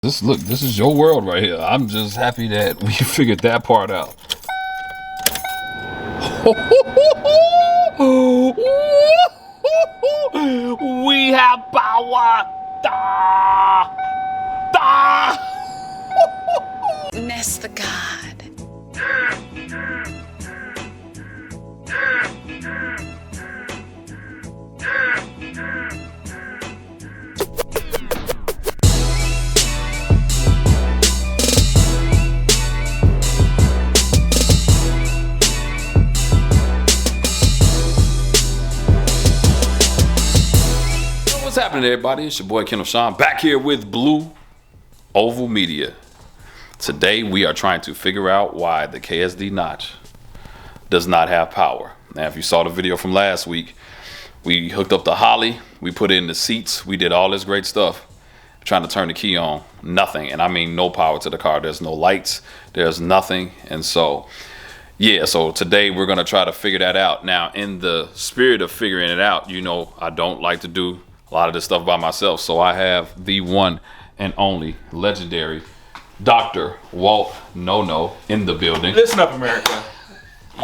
This is your world right here. I'm just happy that we figured that part out. We have power. Da, da. Ness the God. What's happening, everybody? It's your boy Kendall Sean back here with Blue Oval Media. Today we are trying to figure out why the KSD notch does not have power. Now, if you saw the video from last week, we hooked up the Holley, we put in the seats, we did all this great stuff, trying to turn the key on, nothing. And I mean no power to the car. There's no lights, there's nothing. And so yeah, so today we're gonna try to figure that out. Now, in the spirit of figuring it out, you know I don't like to do a lot of this stuff by myself, so I have the one and only legendary Dr. Walt No in the building. Listen up, America.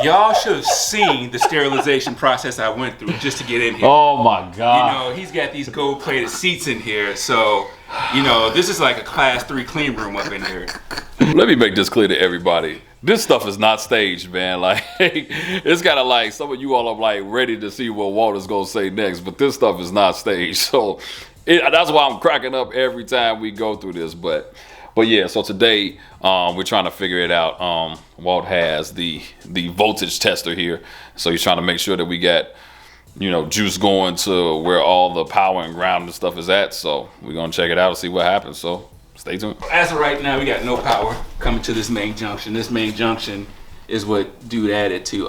Y'all should have seen the sterilization process I went through just to get in here. Oh my God. You know, he's got these gold-plated seats in here, so, you know, this is like a class 3 clean room up in here. Let me make this clear to everybody. This stuff is not staged, man. Like, it's kind of like some of you all are like ready to see what Walter's gonna say next, but this stuff is not staged. So that's why I'm cracking up every time we go through this. But yeah, so today we're trying to figure it out. Walt has the voltage tester here, so he's trying to make sure that we got, you know, juice going to where all the power and ground and stuff is at. So we're gonna check it out and see what happens. So stay tuned. As of right now, we got no power coming to this main junction. This main junction is what dude added to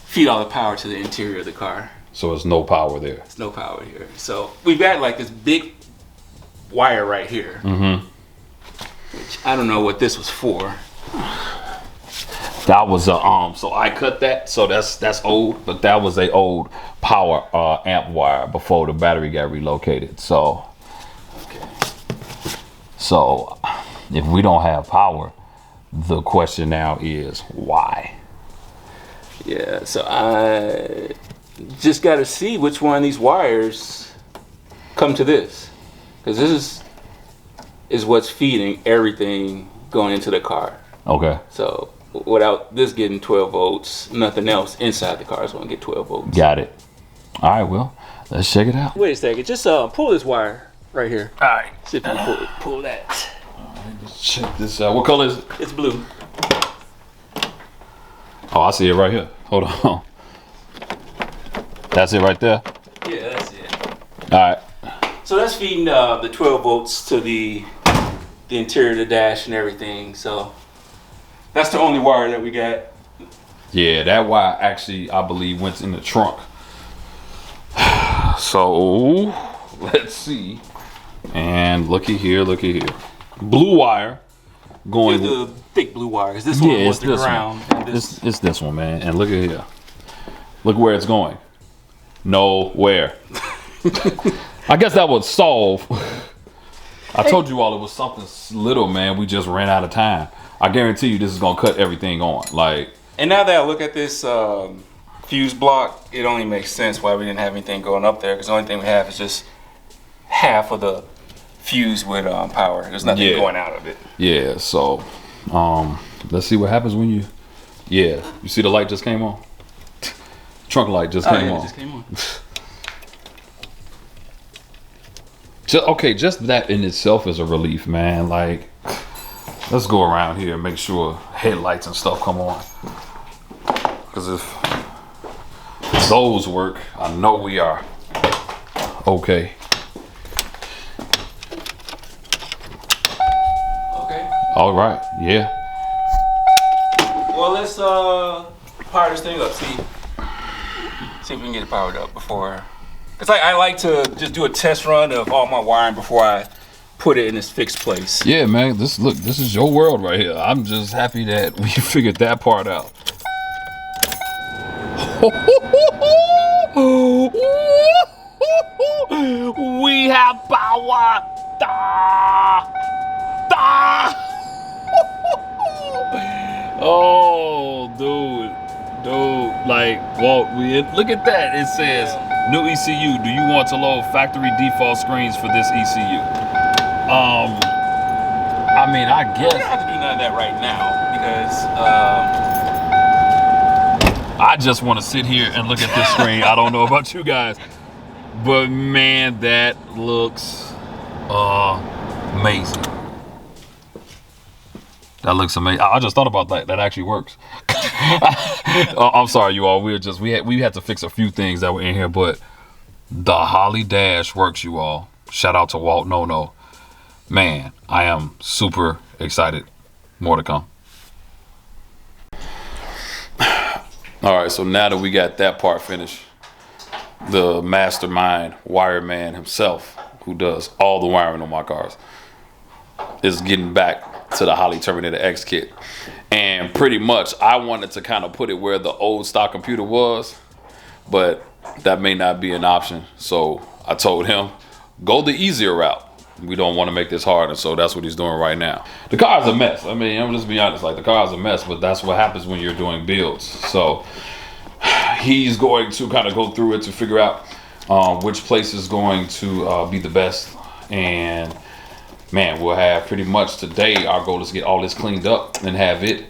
feed all the power to the interior of the car. So there's no power there. There's no power here. So we've got like this big wire right here. Mm-hmm. Which I don't know what this was for. That was a so I cut that, so that's old, but that was a old power amp wire before the battery got relocated. So if we don't have power, the question now is why? Yeah, so I just got to see which one of these wires come to this, because this is what's feeding everything going into the car. Okay. So without this getting 12 volts, nothing else inside the car is going to get 12 volts. Got it. All right, well, let's check it out. Wait a second, just pull this wire right here. All right. See if you can pull that. All right, let's check this out. What color is it? It's blue. Oh, I see it right here. Hold on. That's it right there? Yeah, that's it. All right. So that's feeding the 12 volts to the interior of the dash and everything. So that's the only wire that we got. Yeah, that wire actually, I believe, went in the trunk. So let's see. And looky here. Blue wire going. The thick blue wire, because this one was the ground. It's this one, man. And look at here. Look where it's going. Nowhere. I guess that would solve. I told you all it was something little, man. We just ran out of time. I guarantee you this is gonna cut everything on. Like. And now that I look at this fuse block, it only makes sense why we didn't have anything going up there, because the only thing we have is just half of the fuse with power. There's nothing going out of it. Yeah, so let's see what happens when you you see the light just came on. Trunk light just came on. It just came on. Just that in itself is a relief, man. Like, let's go around here and make sure headlights and stuff come on, because if those work, I know we are okay. All right, yeah. Well, let's power this thing up. See if we can get it powered up before. Cause I like to just do a test run of all my wiring before I put it in its fixed place. Yeah, man. This is your world right here. I'm just happy that we figured that part out. We have power. Ah! Ah! Oh, dude, like, Walt, look at that. It says, new ECU. Do you want to load factory default screens for this ECU? I mean, I guess. I don't have to do none of that right now because I just want to sit here and look at this screen. I don't know about you guys, but man, that looks amazing. That looks amazing. I just thought about that. That actually works. I'm sorry, you all. We had to fix a few things that were in here, but the Holley dash works, you all. Shout out to Walt No. Man, I am super excited. More to come. All right, so now that we got that part finished, the mastermind wireman himself, who does all the wiring on my cars, is getting back to the Holley Terminator X kit. And pretty much I wanted to kind of put it where the old stock computer was, but that may not be an option. So I told him, go the easier route. We don't want to make this hard, and so that's what he's doing right now. The car's a mess. I mean, I'm just being honest, like the car's a mess, but that's what happens when you're doing builds. So he's going to kind of go through it to figure out which place is going to be the best. And man, we'll have pretty much today, our goal is to get all this cleaned up and have it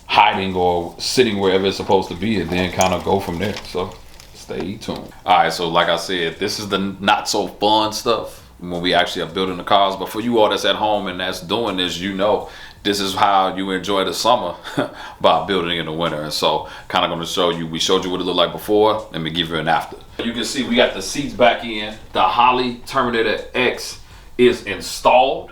hiding or sitting wherever it's supposed to be, and then kind of go from there. So stay tuned. All right, so like I said, this is the not so fun stuff when we actually are building the cars. But for you all that's at home and that's doing this, you know this is how you enjoy the summer by building in the winter. And so kind of going to show you, we showed you what it looked like before. Let me give you an after. You can see we got the seats back in. The Holley Terminator X is installed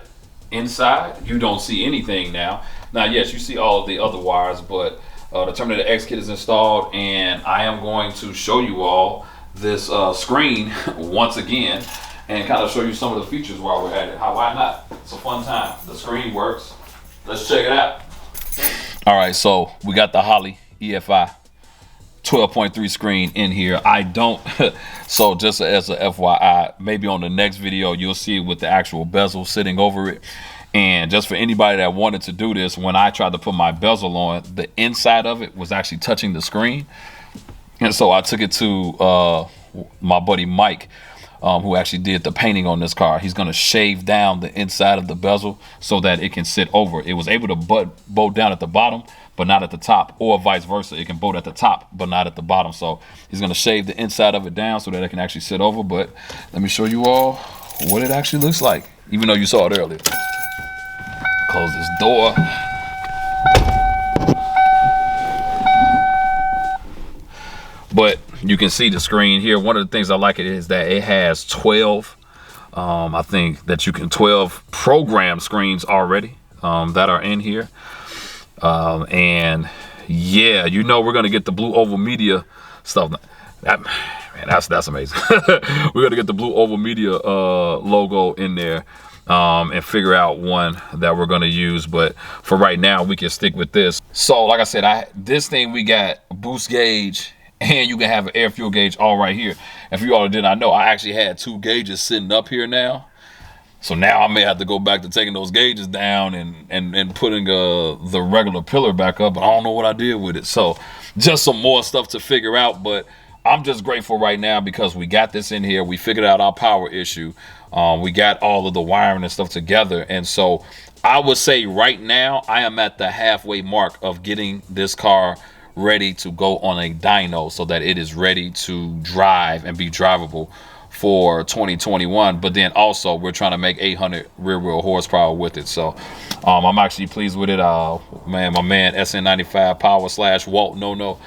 inside. You don't see anything now. Now, yes, you see all of the other wires, but the Terminator X kit is installed, and I am going to show you all this screen once again and kind of show you some of the features while we're at it. Why not? It's a fun time. The screen works. Let's check it out. All right, so we got the Holley EFI 12.3 screen in here. I don't, so just as a FYI, maybe on the next video you'll see it with the actual bezel sitting over it. And just for anybody that wanted to do this, when I tried to put my bezel on, the inside of it was actually touching the screen. And so I took it to my buddy Mike, who actually did the painting on this car. He's gonna shave down the inside of the bezel so that it can sit over. It was able to bow down at the bottom, but not at the top, or vice versa. It can bow at the top, but not at the bottom. So he's gonna shave the inside of it down so that it can actually sit over. But let me show you all what it actually looks like, even though you saw it earlier. Close this door. But you can see the screen here. One of the things I like it is that it has 12, I think that you can 12 program screens already that are in here. And yeah, you know, we're gonna get the Blue Oval Media stuff. Man, that's amazing. We're gonna get the Blue Oval Media logo in there and figure out one that we're gonna use. But for right now, we can stick with this. So like I said, this thing, we got boost gauge, and you can have an air fuel gauge all right here. If you all did not know, I actually had 2 gauges sitting up here now. So now I may have to go back to taking those gauges down and putting the regular pillar back up, but I don't know what I did with it. So just some more stuff to figure out, but I'm just grateful right now because we got this in here. We figured out our power issue. We got all of the wiring and stuff together. And so I would say right now I am at the halfway mark of getting this car ready to go on a dyno so that it is ready to drive and be drivable for 2021. But then also we're trying to make 800 rear wheel horsepower with it. So I'm actually pleased with it. Man, my man SN95 Power / Walt No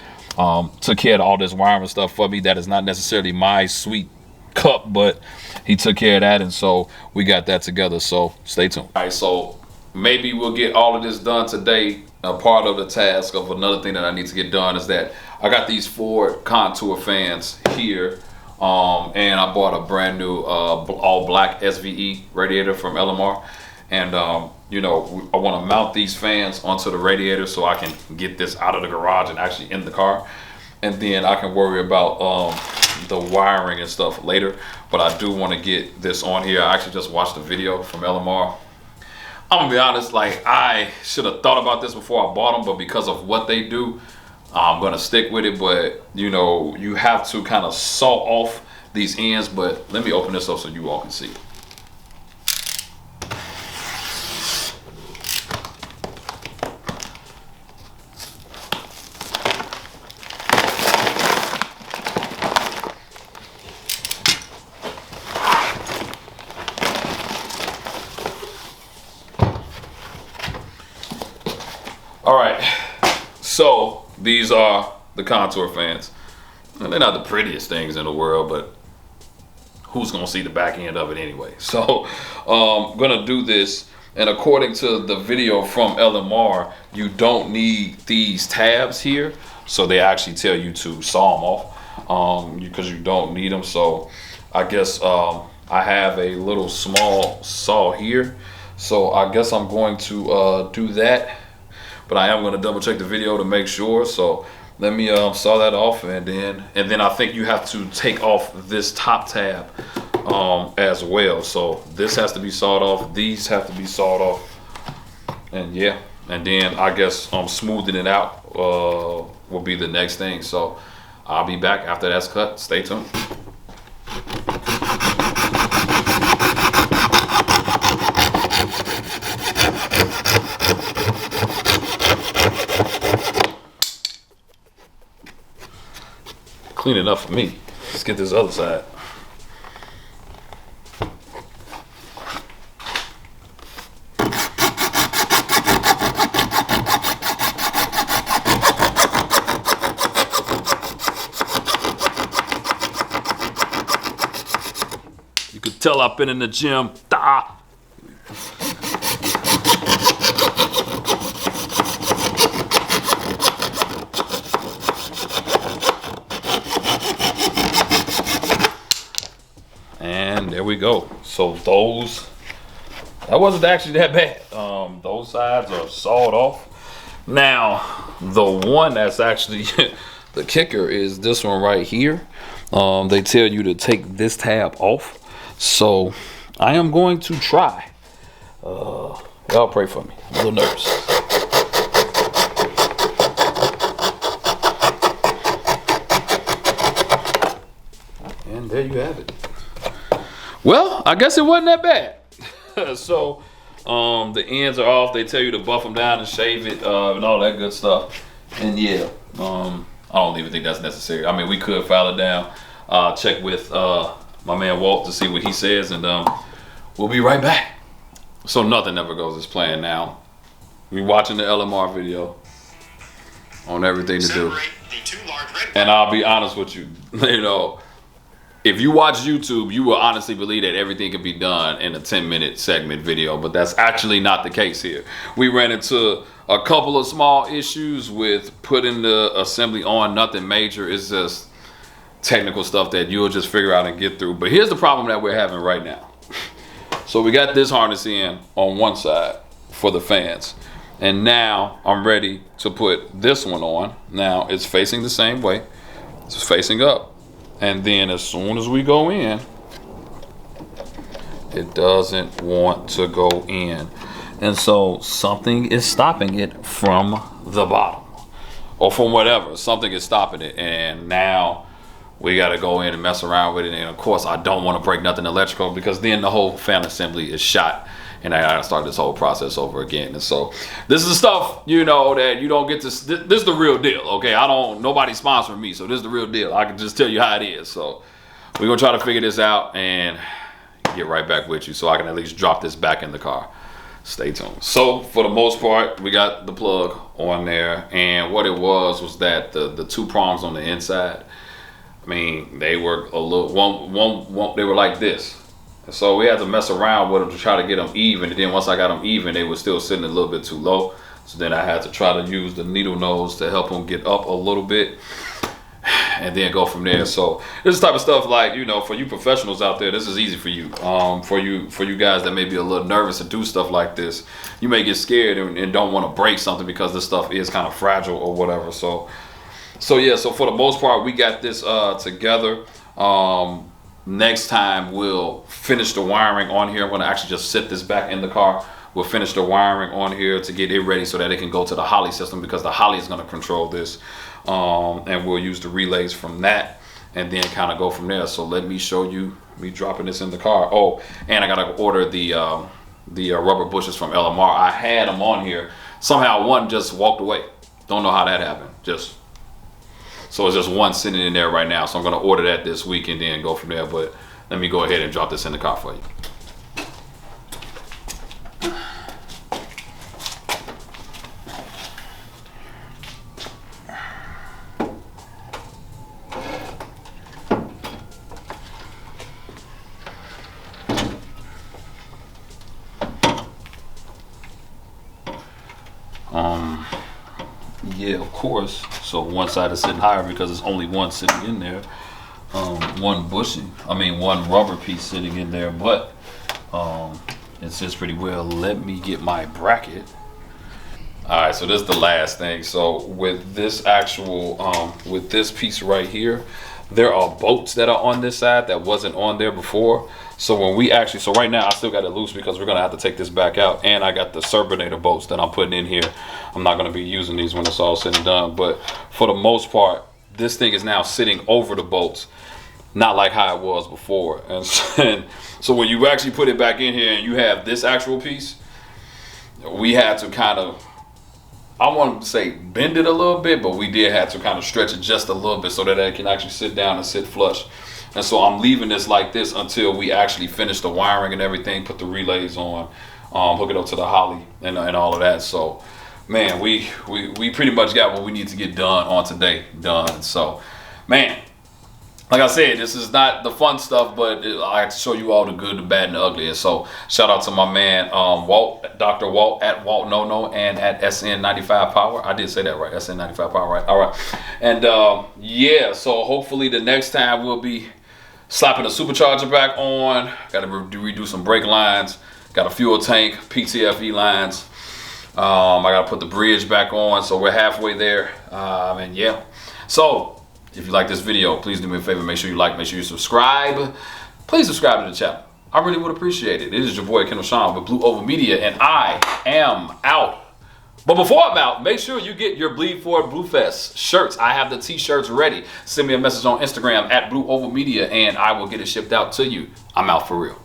took care of all this wiring stuff for me. That is not necessarily my sweet cup, but he took care of that, and so we got that together. So stay tuned. All right, so maybe we'll get all of this done today. A part of the task of another thing that I need to get done is that I got these Ford Contour fans here, and I bought a brand new all black SVE radiator from LMR, and you know, I want to mount these fans onto the radiator so I can get this out of the garage and actually in the car, and then I can worry about the wiring and stuff later, but I do want to get this on here. I actually just watched a video from LMR. I'm gonna be honest, like I should have thought about this before I bought them, but because of what they do, I'm gonna stick with it. But you know, you have to kind of saw off these ends. But let me open this up so you all can see. All right, so these are the contour fans. And they're not the prettiest things in the world, but who's gonna see the back end of it anyway? So I'm gonna do this, and according to the video from LMR, you don't need these tabs here. So they actually tell you to saw them off because you don't need them. So I guess I have a little small saw here. So I guess I'm going to do that. But I am going to double check the video to make sure. So let me saw that off, and then I think you have to take off this top tab as well. So this has to be sawed off. These have to be sawed off, and yeah. And then I guess smoothing it out will be the next thing. So I'll be back after that's cut. Stay tuned. Clean it up for me. Let's get this other side. You could tell I've been in the gym. And there we go. So that wasn't actually that bad. Those sides are sawed off. Now, the one that's actually the kicker is this one right here. They tell you to take this tab off. So I am going to try. Y'all pray for me. I'm a little nervous. And there you have it. Well, I guess it wasn't that bad. So the ends are off. They tell you to buff them down and shave it and all that good stuff. And yeah, I don't even think that's necessary. I mean, we could file it down. Check with my man Walt to see what he says, and we'll be right back. So nothing ever goes as planned now. We're watching the LMR video on everything to do. And I'll be honest with you, you know, if you watch YouTube, you will honestly believe that everything can be done in a 10-minute segment video, but that's actually not the case here. We ran into a couple of small issues with putting the assembly on, nothing major. It's just technical stuff that you'll just figure out and get through. But here's the problem that we're having right now. So we got this harness in on one side for the fans. And now I'm ready to put this one on. Now it's facing the same way. It's facing up. And then as soon as we go in, it doesn't want to go in. And so something is stopping it from the bottom. Or from whatever. Something is stopping it. And now we got to go in and mess around with it. And of course, I don't want to break nothing electrical, because then the whole fan assembly is shot. And I gotta start this whole process over again. And so this is the stuff, you know, that you don't get to. This is the real deal, okay? Nobody's sponsoring me, so this is the real deal. I can just tell you how it is. So we're gonna try to figure this out and get right back with you, so I can at least drop this back in the car. Stay tuned. So for the most part, we got the plug on there, and what it was that the two prongs on the inside, I mean, they were a little one they were like this. So we had to mess around with them to try to get them even. And then once I got them even, they were still sitting a little bit too low. So then I had to try to use the needle nose to help them get up a little bit and then go from there. So this type of stuff, like, you know, for you professionals out there, this is easy for you. For you guys that may be a little nervous to do stuff like this, you may get scared and don't want to break something because this stuff is kind of fragile or whatever. So yeah, so for the most part, we got this together. Next time we'll finish the wiring on here. I'm gonna actually just sit this back in the car. We'll finish the wiring on here to get it ready so that it can go to the Holley system, because the Holley is gonna control this. And we'll use the relays from that and then kind of go from there. So let me show you me dropping this in the car. Oh, and I gotta order the rubber bushes from LMR. I had them on here. Somehow one just walked away. Don't know how that happened. So it's just one sitting in there right now. So I'm gonna order that this week and then go from there. But let me go ahead and drop this in the car for you. Yeah, of course. So one side is sitting higher because there's only one sitting in there. One rubber piece sitting in there, but it sits pretty well. Let me get my bracket. All right, so this is the last thing. So with this with this piece right here, there are bolts that are on this side that wasn't on there before. So when we so right now I still got it loose because we're gonna have to take this back out, and I got the Terminator bolts that I'm putting in here. I'm not gonna be using these when it's all said and done, but for the most part, this thing is now sitting over the bolts, not like how it was before. And so when you actually put it back in here and you have this actual piece, we had to kind of, I want to say bend it a little bit, but we did have to kind of stretch it just a little bit so that it can actually sit down and sit flush. And so I'm leaving this like this until we actually finish the wiring and everything, put the relays on, hook it up to the Holley and all of that. So, man, we pretty much got what we need to get done on today done. So, man, like I said, this is not the fun stuff, but I have to show you all the good, the bad, and the ugly. And so, shout out to my man Walt, Dr. Walt at Walt No and at SN95 Power. I did say that right, SN95 Power, right? All right. And yeah, so hopefully the next time we'll be slapping the supercharger back on. Got to redo some brake lines. Got a fuel tank, PTFE lines. I got to put the bridge back on. So we're halfway there. And yeah. So if you like this video, please do me a favor. Make sure you like, make sure you subscribe. Please subscribe to the channel. I really would appreciate it. It is your boy, Kendall Sean with Blue Oval Media, and I am out. But before I'm out, make sure you get your Bleed For It Bluefest shirts. I have the t-shirts ready. Send me a message on Instagram at Blue Oval Media, and I will get it shipped out to you. I'm out for real.